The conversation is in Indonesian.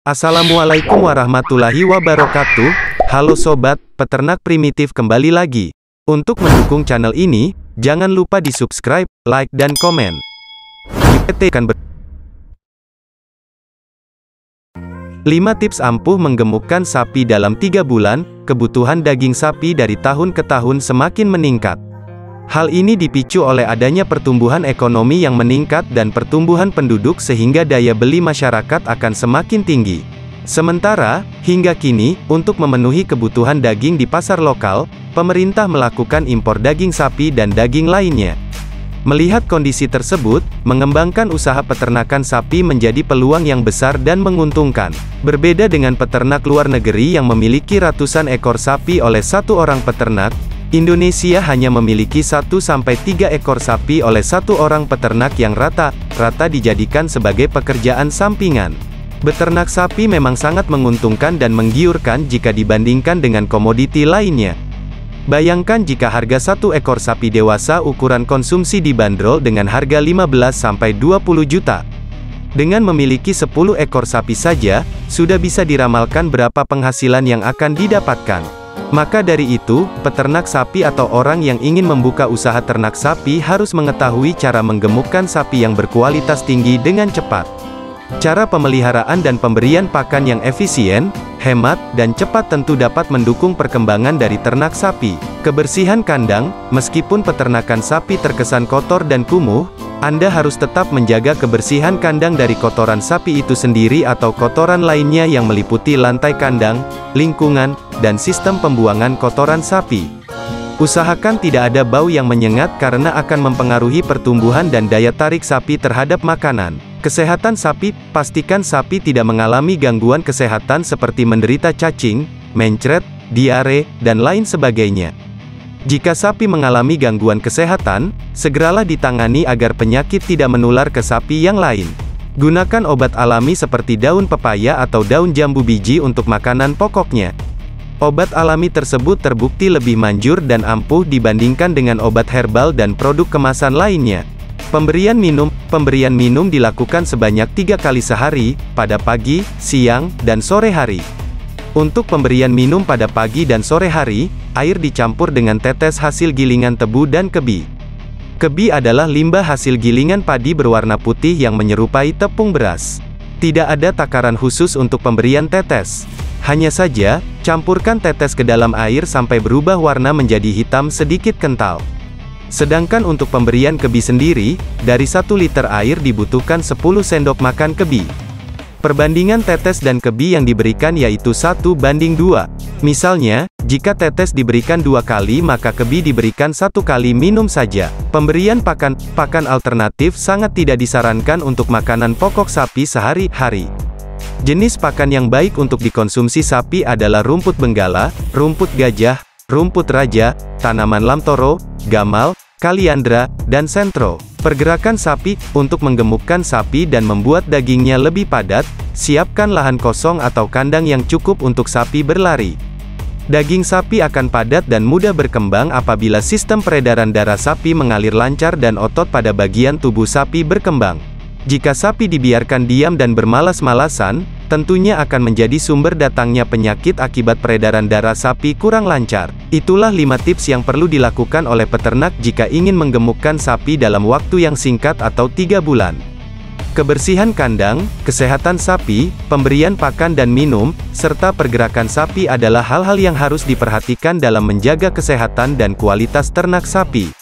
Assalamualaikum warahmatullahi wabarakatuh. Halo sobat, peternak primitif kembali lagi. Untuk mendukung channel ini, jangan lupa di subscribe, like dan komen. PT akan 5 tips ampuh menggemukkan sapi dalam 3 bulan, kebutuhan daging sapi dari tahun ke tahun semakin meningkat. Hal ini dipicu oleh adanya pertumbuhan ekonomi yang meningkat dan pertumbuhan penduduk sehingga daya beli masyarakat akan semakin tinggi. Sementara, hingga kini, untuk memenuhi kebutuhan daging di pasar lokal, pemerintah melakukan impor daging sapi dan daging lainnya. Melihat kondisi tersebut, mengembangkan usaha peternakan sapi menjadi peluang yang besar dan menguntungkan. Berbeda dengan peternak luar negeri yang memiliki ratusan ekor sapi oleh satu orang peternak, Indonesia hanya memiliki 1-3 ekor sapi oleh satu orang peternak yang rata-rata dijadikan sebagai pekerjaan sampingan. Beternak sapi memang sangat menguntungkan dan menggiurkan jika dibandingkan dengan komoditi lainnya. Bayangkan jika harga satu ekor sapi dewasa ukuran konsumsi dibanderol dengan harga 15-20 juta. Dengan memiliki 10 ekor sapi saja, sudah bisa diramalkan berapa penghasilan yang akan didapatkan. Maka dari itu, peternak sapi atau orang yang ingin membuka usaha ternak sapi harus mengetahui cara menggemukkan sapi yang berkualitas tinggi dengan cepat. Cara pemeliharaan dan pemberian pakan yang efisien, hemat, dan cepat tentu dapat mendukung perkembangan dari ternak sapi. Kebersihan kandang, meskipun peternakan sapi terkesan kotor dan kumuh, Anda harus tetap menjaga kebersihan kandang dari kotoran sapi itu sendiri atau kotoran lainnya yang meliputi lantai kandang, lingkungan, dan sistem pembuangan kotoran sapi. Usahakan tidak ada bau yang menyengat karena akan mempengaruhi pertumbuhan dan daya tarik sapi terhadap makanan. Kesehatan sapi, pastikan sapi tidak mengalami gangguan kesehatan seperti menderita cacing, mencret, diare, dan lain sebagainya. Jika sapi mengalami gangguan kesehatan, segeralah ditangani agar penyakit tidak menular ke sapi yang lain. Gunakan obat alami seperti daun pepaya atau daun jambu biji untuk makanan pokoknya. Obat alami tersebut terbukti lebih manjur dan ampuh dibandingkan dengan obat herbal dan produk kemasan lainnya. Pemberian minum dilakukan sebanyak 3 kali sehari, pada pagi, siang, dan sore hari. Untuk pemberian minum pada pagi dan sore hari, air dicampur dengan tetes hasil gilingan tebu dan kebi. Kebi adalah limbah hasil gilingan padi berwarna putih yang menyerupai tepung beras. Tidak ada takaran khusus untuk pemberian tetes. Hanya saja, campurkan tetes ke dalam air sampai berubah warna menjadi hitam sedikit kental. Sedangkan untuk pemberian kebi sendiri, dari 1 liter air dibutuhkan 10 sendok makan kebi. Perbandingan tetes dan kebi yang diberikan yaitu 1:2. Misalnya, jika tetes diberikan 2 kali maka kebi diberikan 1 kali minum saja. Pemberian pakan alternatif sangat tidak disarankan untuk makanan pokok sapi sehari-hari. Jenis pakan yang baik untuk dikonsumsi sapi adalah rumput benggala, rumput gajah, rumput raja, tanaman lamtoro, gamal, kaliandra, dan sentro. Pergerakan sapi, untuk menggemukkan sapi dan membuat dagingnya lebih padat, siapkan lahan kosong atau kandang yang cukup untuk sapi berlari. Daging sapi akan padat dan mudah berkembang apabila sistem peredaran darah sapi mengalir lancar dan otot pada bagian tubuh sapi berkembang. Jika sapi dibiarkan diam dan bermalas-malasan, tentunya akan menjadi sumber datangnya penyakit akibat peredaran darah sapi kurang lancar. Itulah 5 tips yang perlu dilakukan oleh peternak jika ingin menggemukkan sapi dalam waktu yang singkat atau 3 bulan. Kebersihan kandang, kesehatan sapi, pemberian pakan dan minum, serta pergerakan sapi adalah hal-hal yang harus diperhatikan dalam menjaga kesehatan dan kualitas ternak sapi.